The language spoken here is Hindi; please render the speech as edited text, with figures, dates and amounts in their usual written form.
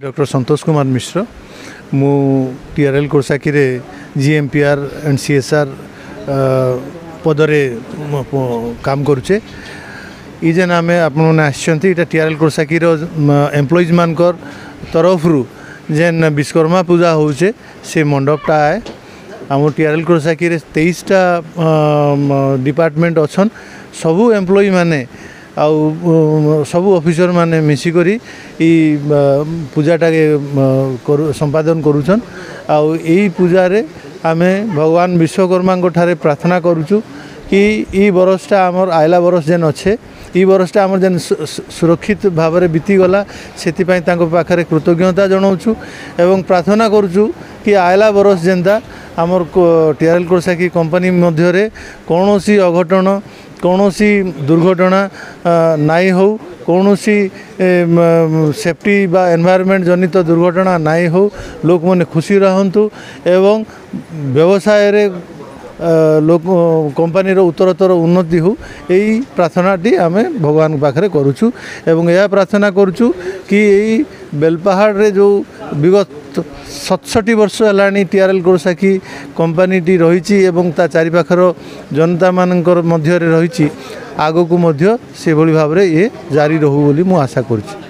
डॉक्टर संतोष कुमार मिश्र मु टीआरएल कोर्साकी रे जीएमपीआर एंड सीएसआर पदरे काम करुचे ये जेन आम आपने आसछंती इटा टीआरएल कोर्साकी रो एम्प्लॉइज मानकर तरफ रु जेन विश्वकर्मा पूजा होचे से मंडपटा आए आम टीआरएल कोर्साकी रे 23टा डिपार्टमेंट अच्छन सबू एम्प्लॉइ माने आउ सबू ऑफिसर माने मिसिकरी पूजाटा के संपादन करुछन आउ यही पूजा रे आमे भगवान विश्वकर्मा ठारे प्रार्थना करुचु कि ई बरसटा आमर आयला बरस जेन अच्छे ई बरसटा आमर जेन सुरक्षित भाव में बीतीगला से पाखे कृतज्ञता जनाऊँ एवं प्रार्थना करुचु कि आयला बरस जेनता आमर टीआरएल कोर्साकी कंपनी मध्य कौन सी अघटन कौन सी दुर्घटना नाई हो कौन सी सेफ्टी बा एनवायरनमेंट जनित दुर्घटना नाई हो लोक मैंने खुशी रहंतु एवं व्यवसाय रे लोक कंपनी उत्तरोत्तर उन्नति हो यही प्रार्थनाटी आम भगवान पाखे करुचु एवं यह प्रार्थना करुचु कि यही बेलपाहाड़ रे जो विगत 67 वर्ष है टीआरएल कोर्साकी कंपनीटी रही एवं ता चारिपाखर जनता मानकर मध्य रही आगो को मध्य से भली भाव ये जारी रहू बोली मु आशा करुच्ची।